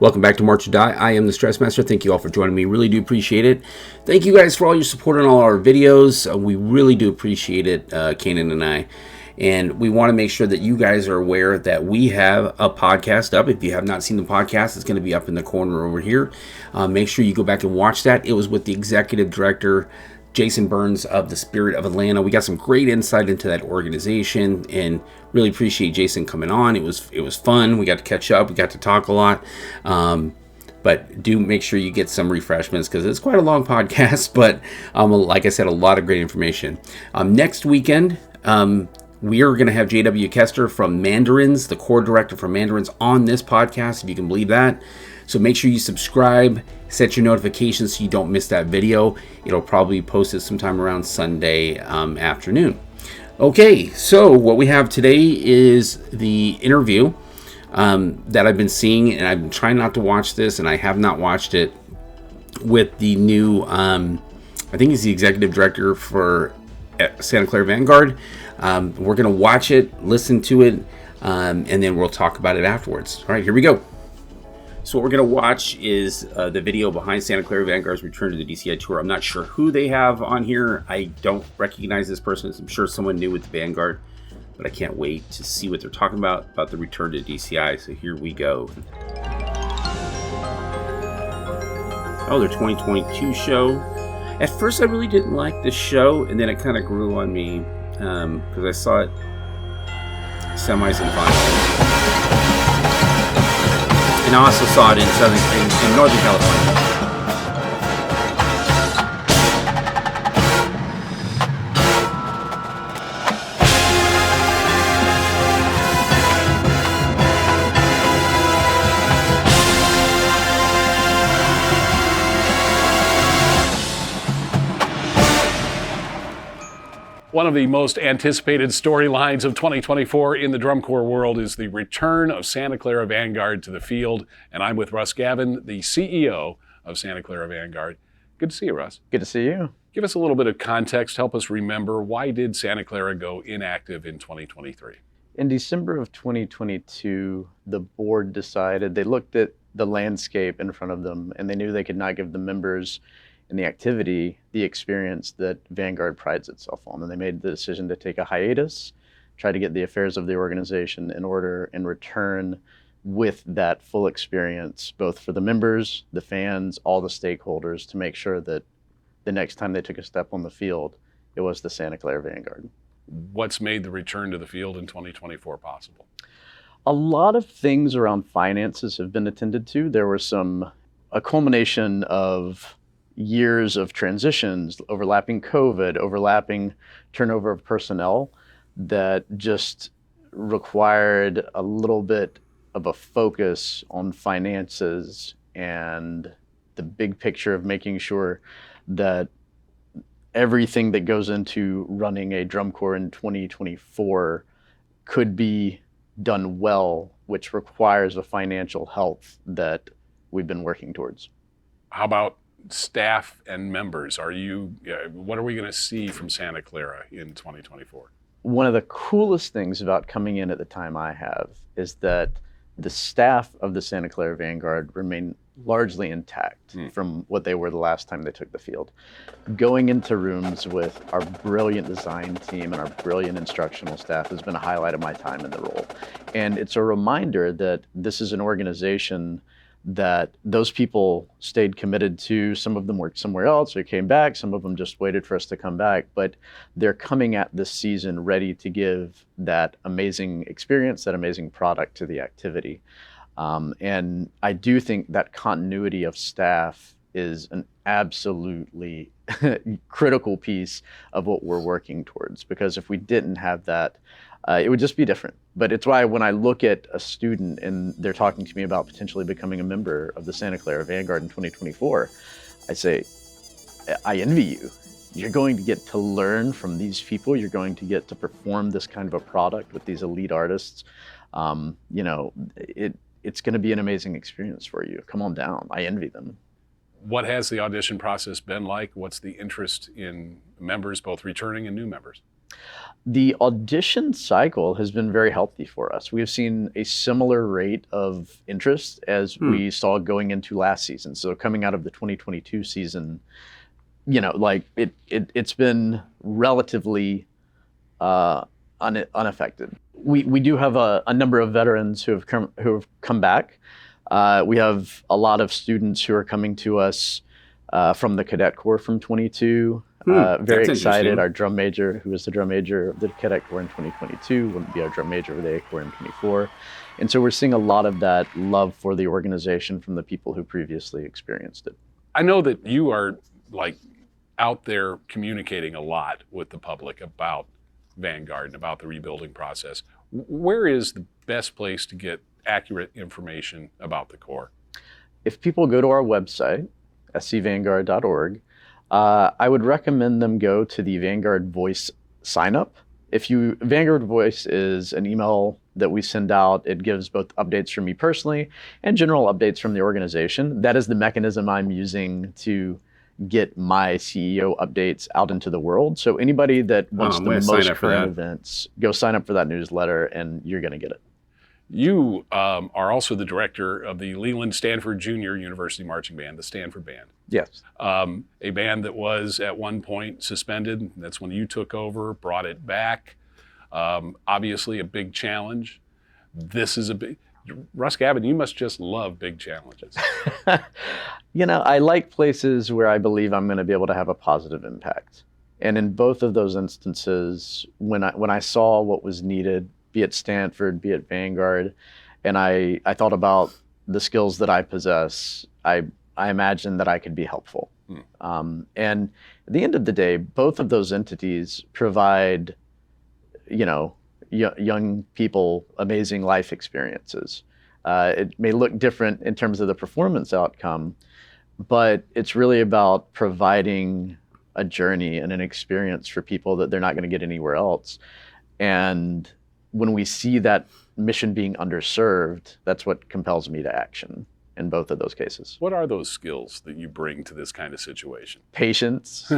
Welcome back to March or Die. I am the Stress Master. Thank you all for joining me. Really do appreciate it. Thank you guys for all your support on all our videos. We really do appreciate it, Kanan and I. And we want to make sure that you guys are aware that we have a podcast up. If you have not seen the podcast, it's going to be up in the corner over here. Make sure you go back and watch that. It was with the executive director, Jason Burns of the Spirit of Atlanta. We got some great insight into that organization and really appreciate Jason coming on. It was fun. We got to catch up. We got to talk a lot. But do make sure you get some refreshments because it's quite a long podcast. But like I said, a lot of great information. Next weekend, we are going to have J.W. Kester from Mandarins, the core director from Mandarins, on this podcast, if you can believe that. So make sure you subscribe, set your notifications so you don't miss that video. It'll probably be posted sometime around Sunday afternoon. Okay, so what we have today is the interview that I've been seeing, and I've been trying not to watch this, and I have not watched it, with the new, I think he's the executive director for Santa Clara Vanguard. We're going to watch it, listen to it, and then we'll talk about it afterwards. All right, here we go. So what we're going to watch is the video behind Santa Clara Vanguard's return to the DCI tour. I'm not sure who they have on here. I don't recognize this person. I'm sure someone new with the Vanguard, but I can't wait to see what they're talking about the return to DCI. So here we go. Oh, their 2022 show. At first, I really didn't like this show, and then it kind of grew on me because I saw it semis and finals. And I also saw it in Northern California. One of the most anticipated storylines of 2024 in the drum corps world is the return of Santa Clara Vanguard to the field. And I'm with Russ Gavin, the CEO of Santa Clara Vanguard. Good to see you, Russ. Good to see you. Give us a little bit of context. Help us remember, why did Santa Clara go inactive in 2023? In December of 2022, the board decided, they looked at the landscape in front of them, and they knew they could not give the members in the activity the experience that Vanguard prides itself on. And they made the decision to take a hiatus, try to get the affairs of the organization in order, and return with that full experience, both for the members, the fans, all the stakeholders, to make sure that the next time they took a step on the field, it was the Santa Clara Vanguard. What's made the return to the field in 2024 possible? A lot of things around finances have been attended to. There were a culmination of years of transitions, overlapping COVID, overlapping turnover of personnel, that just required a little bit of a focus on finances and the big picture of making sure that everything that goes into running a drum corps in 2024 could be done well, which requires a financial health that we've been working towards. How about staff and members? What are we going to see from Santa Clara in 2024? One of the coolest things about coming in at the time I have is that the staff of the Santa Clara Vanguard remain largely intact from what they were the last time they took the field. Going into rooms with our brilliant design team and our brilliant instructional staff has been a highlight of my time in the role. And it's a reminder that this is an organization that those people stayed committed to. Some of them worked somewhere else or came back. Some of them just waited for us to come back. But they're coming at this season ready to give that amazing experience, that amazing product to the activity. And I do think that continuity of staff is an absolutely critical piece of what we're working towards. Because if we didn't have that, it would just be different. But it's why when I look at a student and they're talking to me about potentially becoming a member of the Santa Clara Vanguard in 2024, I say, I envy you. You're going to get to learn from these people. You're going to get to perform this kind of a product with these elite artists. It's going to be an amazing experience for you. Come on down. I envy them. What has the audition process been like? What's the interest in members, both returning and new members? The audition cycle has been very healthy for us. We have seen a similar rate of interest as we saw going into last season. So coming out of the 2022 season, it's been relatively unaffected. We do have a number of veterans who have come back. We have a lot of students who are coming to us from the Cadet Corps from 22. Very excited. Our drum major, who was the drum major of the Cadet Corps in 2022, wouldn't be our drum major of the A Corps in 24. And so we're seeing a lot of that love for the organization from the people who previously experienced it. I know that you are out there communicating a lot with the public about Vanguard and about the rebuilding process. Where is the best place to get accurate information about the Corps? If people go to our website, scvanguard.org, I would recommend them go to the Vanguard Voice sign up. Vanguard Voice is an email that we send out. It gives both updates from me personally and general updates from the organization. That is the mechanism I'm using to get my CEO updates out into the world. So anybody that wants the most current events, go sign up for that newsletter and you're going to get it. You are also the director of the Leland Stanford Junior University Marching Band, the Stanford Band. Yes. A band that was at one point suspended. That's when you took over, brought it back. Obviously a big challenge. This is Russ Gavin, you must just love big challenges. I like places where I believe I'm going to be able to have a positive impact. And in both of those instances, when I saw what was needed, be it Stanford, be it Vanguard, and I thought about the skills that I possess, I imagined that I could be helpful. And at the end of the day, both of those entities provide, young people amazing life experiences. It may look different in terms of the performance outcome, but it's really about providing a journey and an experience for people that they're not going to get anywhere else. And when we see that mission being underserved, that's what compels me to action in both of those cases. What are those skills that you bring to this kind of situation? Patience,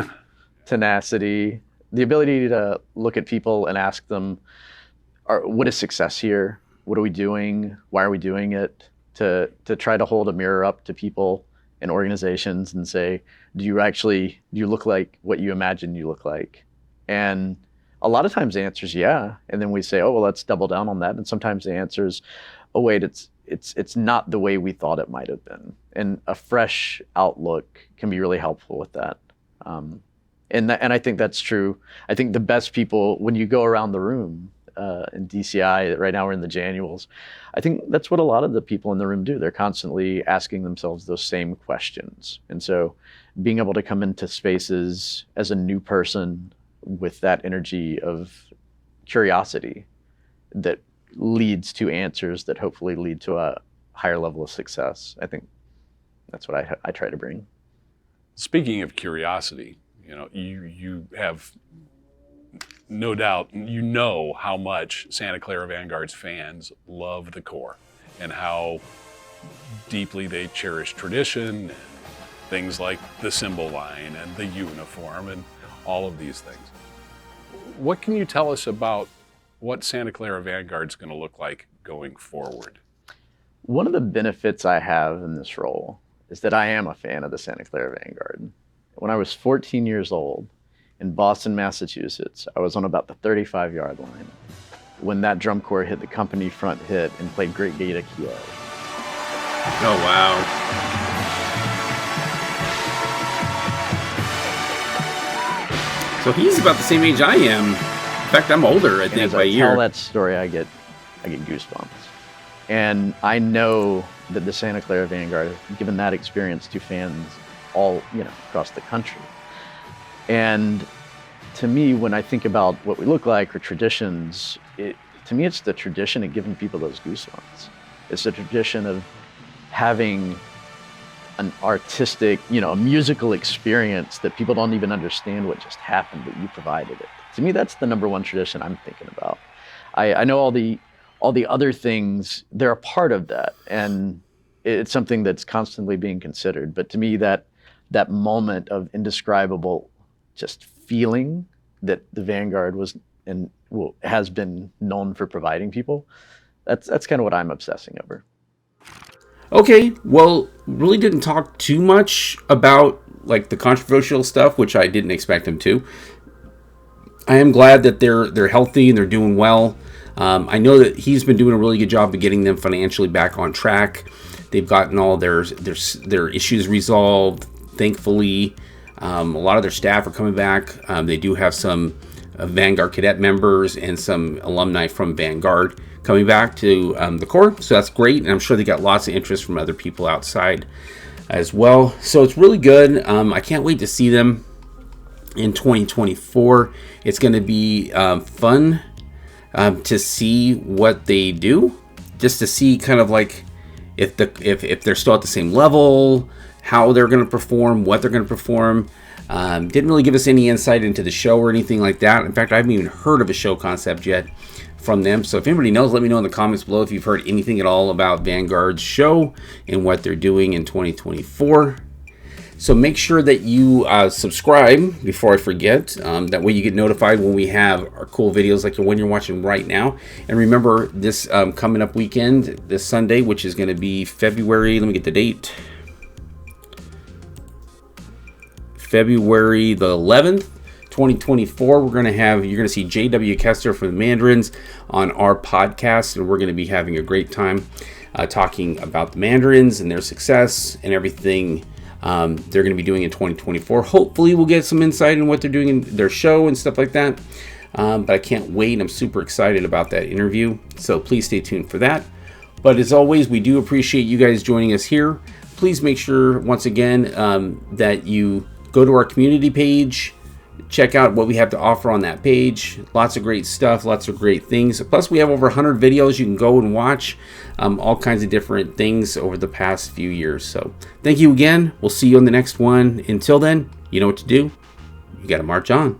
tenacity, the ability to look at people and ask them, what is success here? What are we doing? Why are we doing it? To try to hold a mirror up to people and organizations and say, do you look like what you imagine you look like? And a lot of times the answer is yeah. And then we say, oh, well, let's double down on that. And sometimes the answer is, oh, wait, it's not the way we thought it might have been. And a fresh outlook can be really helpful with that. And I think that's true. I think the best people, when you go around the room in DCI, right now we're in the Januals, I think that's what a lot of the people in the room do. They're constantly asking themselves those same questions. And so being able to come into spaces as a new person with that energy of curiosity that leads to answers that hopefully lead to a higher level of success. I think that's what I try to bring. Speaking of curiosity, you have no doubt, how much Santa Clara Vanguard's fans love the Corps and how deeply they cherish tradition and things like the symbol line and the uniform and all of these things. What can you tell us about what Santa Clara Vanguard's going to look like going forward? One of the benefits I have in this role is that I am a fan of the Santa Clara Vanguard. When I was 14 years old in Boston, Massachusetts, I was on about the 35-yard line when that drum corps hit the company front hit and played Great Gate of Kiev. Oh, wow. So he's about the same age I am. In fact, I'm older, I think, by a year. As I tell that story, I get goosebumps. And I know that the Santa Clara Vanguard has given that experience to fans all, across the country. And to me, when I think about what we look like or traditions, to me, it's the tradition of giving people those goosebumps. It's the tradition of having an artistic, a musical experience that people don't even understand what just happened, but you provided it. To me, that's the number one tradition I'm thinking about. I know all the other things, they're a part of that, and it's something that's constantly being considered. But to me, that moment of indescribable just feeling that the Vanguard was and has been known for providing people. That's kind of what I'm obsessing over. Okay, well, really didn't talk too much about like the controversial stuff, which I didn't expect him to. I am glad that they're healthy and they're doing well. I know that he's been doing a really good job of getting them financially back on track. They've gotten all their issues resolved, thankfully. A lot of their staff are coming back. They do have some Vanguard cadet members and some alumni from Vanguard coming back to the Corps, so that's great, and I'm sure they got lots of interest from other people outside as well. So it's really good. I can't wait to see them in 2024. It's going to be fun to see what they do, just to see kind of like if they're still at the same level, how they're going to perform, what they're going to perform. Didn't really give us any insight into the show or anything like that. In fact, I haven't even heard of a show concept yet from them. So if anybody knows, let me know in the comments below if you've heard anything at all about Vanguard's show and what they're doing in 2024. So make sure that you subscribe before I forget. That way you get notified when we have our cool videos like the one you're watching right now. And remember this coming up weekend, this Sunday, which is going to be February, let me get the date. February the 11th, 2024, you're going to see J.W. Kester from the Mandarins on our podcast, and we're going to be having a great time talking about the Mandarins and their success and everything they're going to be doing in 2024. Hopefully we'll get some insight in what they're doing in their show and stuff like that, but I can't wait. I'm super excited about that interview, so please stay tuned for that. But as always, we do appreciate you guys joining us here. Please make sure, once again, that you go to our community page, check out what we have to offer on that page. Lots of great stuff, lots of great things. Plus, we have over 100 videos you can go and watch, all kinds of different things over the past few years. So thank you again. We'll see you on the next one. Until then, you know what to do. You got to march on.